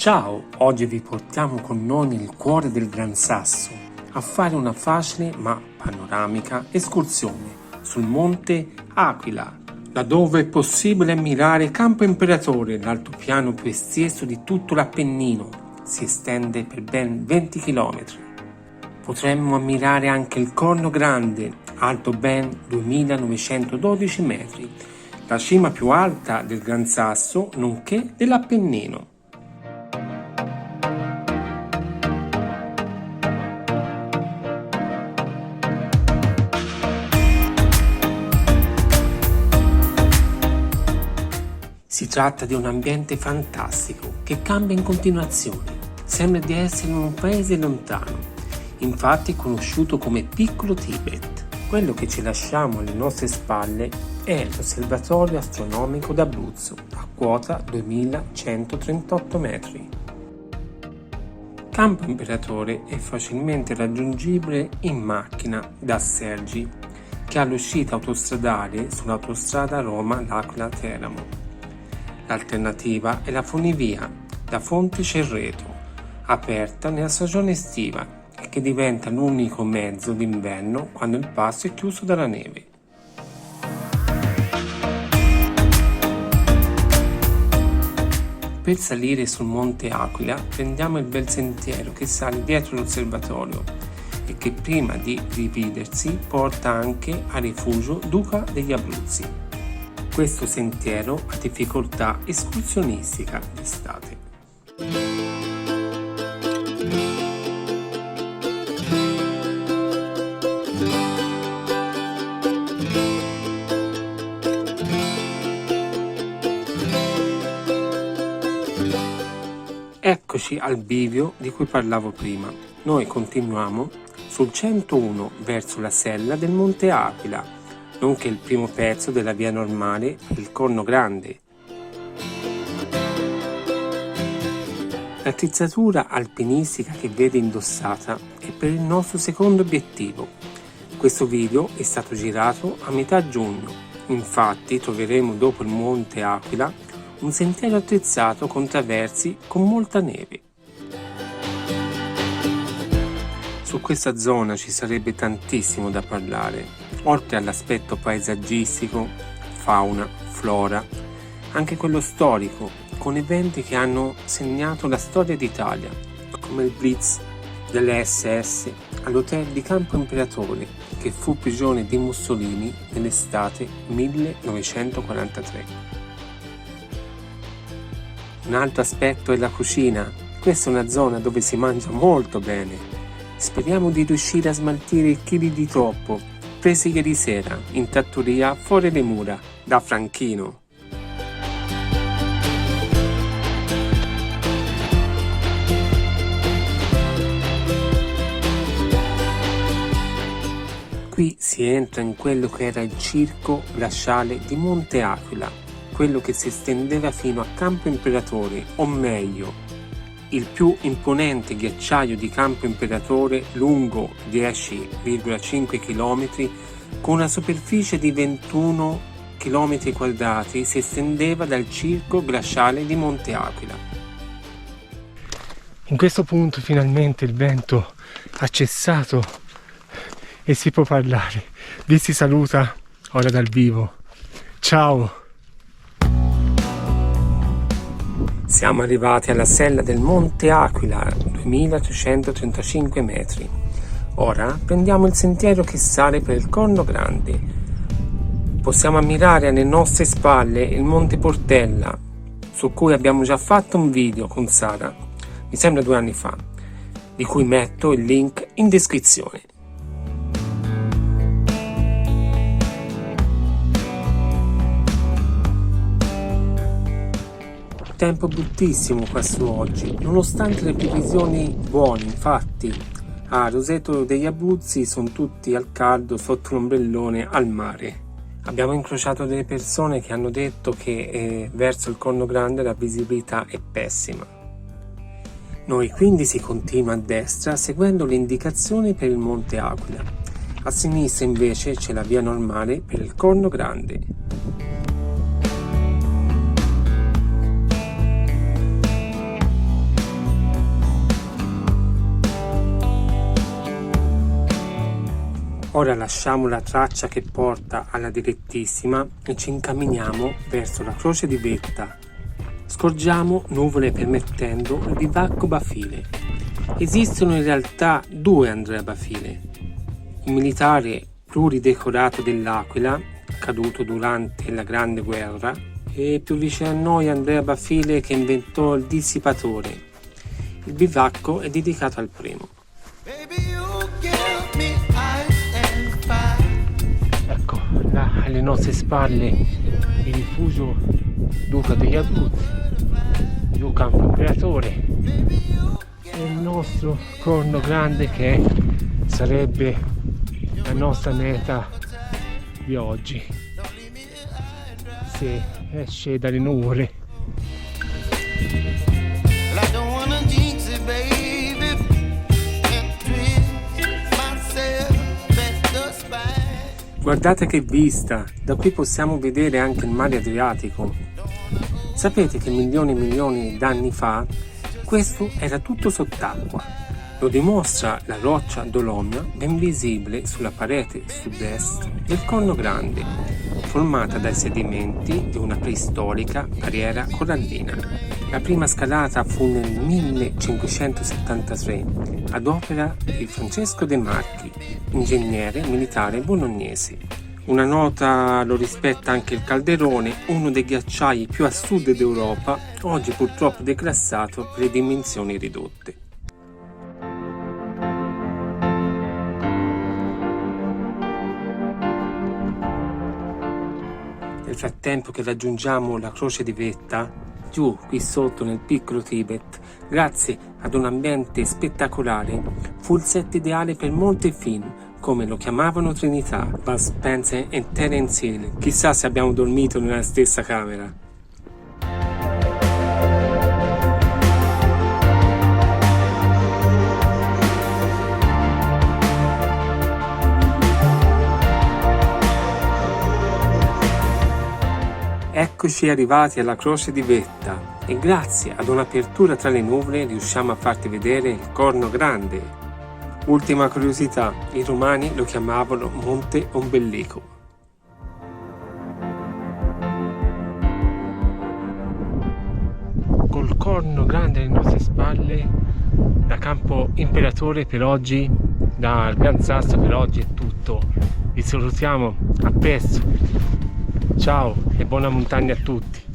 Ciao, oggi vi portiamo con noi nel cuore del Gran Sasso a fare una facile ma panoramica escursione sul monte Aquila, da dove è possibile ammirare Campo Imperatore, l'altopiano più esteso di tutto l'Appennino, si estende per ben 20 km. Potremmo ammirare anche il Corno Grande, alto ben 2912 metri, la cima più alta del Gran Sasso nonché dell'Appennino. Si tratta di un ambiente fantastico che cambia in continuazione, sembra di essere in un paese lontano, infatti è conosciuto come Piccolo Tibet. Quello che ci lasciamo alle nostre spalle è l'Osservatorio Astronomico d'Abruzzo, a quota 2138 metri. Campo Imperatore è facilmente raggiungibile in macchina da Sergi, che ha l'uscita autostradale sull'autostrada Roma-L'Aquila-Teramo. L'alternativa è la funivia da Fonte Cerreto, aperta nella stagione estiva e che diventa l'unico mezzo d'inverno quando il passo è chiuso dalla neve. Per salire sul monte Aquila prendiamo il bel sentiero che sale dietro l'osservatorio e che prima di dividersi porta anche al rifugio Duca degli Abruzzi. Questo sentiero ha difficoltà escursionistica d'estate. Eccoci al bivio di cui parlavo prima. Noi continuiamo sul 101 verso la sella del Monte Aquila, nonché il primo pezzo della via normale per il Corno Grande. L'attrezzatura alpinistica che vede indossata è per il nostro secondo obiettivo. Questo video è stato girato a metà giugno, infatti troveremo dopo il Monte Aquila un sentiero attrezzato con traversi con molta neve. Su questa zona ci sarebbe tantissimo da parlare. Oltre all'aspetto paesaggistico, fauna, flora, anche quello storico, con eventi che hanno segnato la storia d'Italia, come il Blitz delle SS all'hotel di Campo Imperatore, che fu prigione di Mussolini nell'estate 1943. Un altro aspetto è la cucina. Questa è una zona dove si mangia molto bene. Speriamo di riuscire a smaltire i chili di troppo presi ieri sera in trattoria fuori le mura da Franchino. Qui si entra in quello che era il circo glaciale di Monte Aquila, quello che si estendeva fino a Campo Imperatore, o meglio il più imponente ghiacciaio di Campo Imperatore, lungo 10,5 km con una superficie di 21 km², si estendeva dal circo glaciale di Monte Aquila. In questo punto finalmente il vento ha cessato e si può parlare. Vi si saluta ora dal vivo. Ciao! Siamo arrivati alla sella del Monte Aquila, 2335 metri. Ora prendiamo il sentiero che sale per il Corno Grande. Possiamo ammirare alle nostre spalle il Monte Portella, su cui abbiamo già fatto un video con Sara, mi sembra 2 anni fa, di cui metto il link in descrizione. Tempo bruttissimo questo oggi, nonostante le previsioni buone. Infatti a Roseto degli Abruzzi sono tutti al caldo sotto l'ombrellone al mare. Abbiamo incrociato delle persone che hanno detto che verso il Corno Grande la visibilità è pessima. Noi quindi si continua a destra seguendo le indicazioni per il Monte Aquila. A sinistra invece c'è la via normale per il Corno Grande. Ora lasciamo la traccia che porta alla direttissima e ci incamminiamo verso la Croce di Vetta. Scorgiamo, nuvole permettendo, il bivacco Bafile. Esistono in realtà due Andrea Bafile. Il militare pluridecorato dell'Aquila, caduto durante la Grande Guerra, e più vicino a noi Andrea Bafile che inventò il dissipatore. Il bivacco è dedicato al primo. Ecco, là alle nostre spalle il rifugio Duca degli Abruzzi, il campo imperatore e il nostro Corno Grande che sarebbe la nostra meta di oggi, se esce dalle nuvole. Guardate che vista, da qui possiamo vedere anche il mare Adriatico. Sapete che milioni e milioni d'anni fa questo era tutto sott'acqua. Lo dimostra la roccia Dolomia ben visibile sulla parete sud-est del Corno Grande, formata dai sedimenti di una preistorica barriera corallina. La prima scalata fu nel 1573 ad opera di Francesco De Marchi, ingegnere militare bolognese. Una nota lo rispetta anche il Calderone, uno dei ghiacciai più a sud d'Europa, oggi purtroppo declassato per le dimensioni ridotte. Nel frattempo che raggiungiamo la Croce di Vetta, giù qui sotto nel piccolo Tibet, grazie ad un ambiente spettacolare, fu il set ideale per molti film, come lo chiamavano Trinità, Bud Spencer e Terence Hill. Chissà se abbiamo dormito nella stessa camera. Eccoci arrivati alla Croce di Vetta e grazie ad un'apertura tra le nuvole riusciamo a farti vedere il Corno Grande. Ultima curiosità, i romani lo chiamavano Monte Ombelico. Col Corno Grande alle nostre spalle, da campo imperatore per oggi, dal Gran Sasso per oggi è tutto. Vi salutiamo, a presto, ciao e buona montagna a tutti.